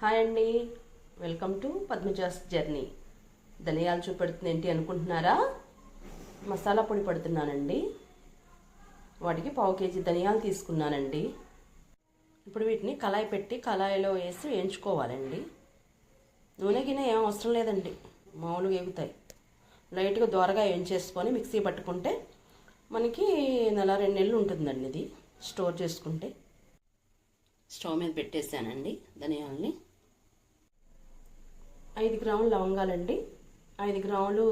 Hi అండి, welcome to Padmaja's journey. ధనియాలు చూపెడుతుంది ఏంటి అనుకుంటున్నారా? మసాలా పొడి పడుతున్నానండి. వాటికి 1/2 కేజీ ధనియాలు తీసుకున్నానండి. ఇప్పుడు వీటిని కళాయి పెట్టి కళాయిలో వేసి వేయించుకోవాలండి. నూనె గిన్నె ఏం అవసరం లేదండి, మామూలుగా వేగుతాయి. లైట్గా దోరగా వేయించేసుకొని మిక్సీ పట్టుకుంటే మనకి 1-2 నెలలు ఉంటుందండి. ఇది స్టోర్ చేసుకుంటే. స్టవ్ మీద పెట్టేసానండి ధనియాలని. 5 గ్రాములు లవంగాలండి, 5 గ్రాములు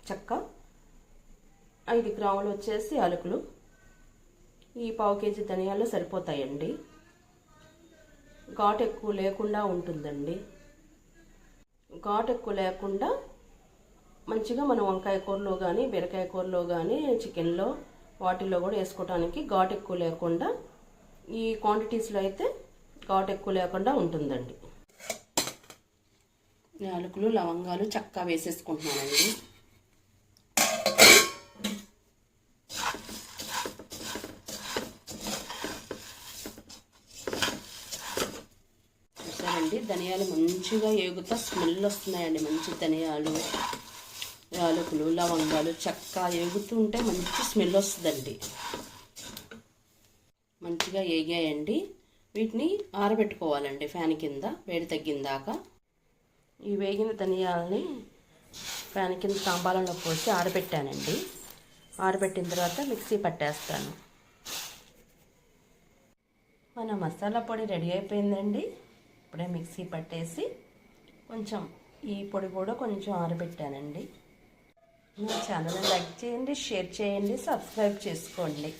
చెక్క, 5 గ్రాములు వచ్చేసి యాలకులు. ఈ 1/2 కేజీ ధనియాలు సరిపోతాయండి. ఘాటు ఎక్కువ లేకుండా ఉంటుందండి. ఘాటు ఎక్కువ లేకుండా మంచిగా మనం వంకాయ కూరలో కానీ బీరకాయ కూరలో కానీ చికెన్లో వాటిల్లో కూడా వేసుకోవడానికి ఘాటు ఎక్కువ లేకుండా ఈ క్వాంటిటీస్లో అయితే ఘాటు ఎక్కువ లేకుండా ఉంటుందండి. యాలకులు లవంగాలు చక్కగా వేసేసుకుంటున్నానండి. చూసారండి, ధనియాలు మంచిగా ఏగుతా స్మెల్ వస్తున్నాయండి. మంచి ధనియాలు యాలకులు లవంగాలు చక్కగా ఏగుతూ ఉంటే మంచి స్మెల్ వస్తుందండి. మంచిగా ఏగాయండి. వీటిని ఆరబెట్టుకోవాలండి ఫ్యాన్ కింద, వేడి తగ్గిందాక. ఈ వేగిన ధనియాలని ఫ్యాన్ కింద తాంబాలంలో పోసి ఆరబెట్టానండి. ఆరబెట్టిన తర్వాత మిక్సీ పట్టేస్తాను. మన మసాలా పొడి రెడీ అయిపోయిందండి. ఇప్పుడే మిక్సీ పట్టేసి కొంచెం ఈ పొడి కూడా కొంచెం ఆరబెట్టానండి. నా ఛానల్ని లైక్ చేయండి, షేర్ చేయండి, సబ్స్క్రైబ్ చేసుకోండి.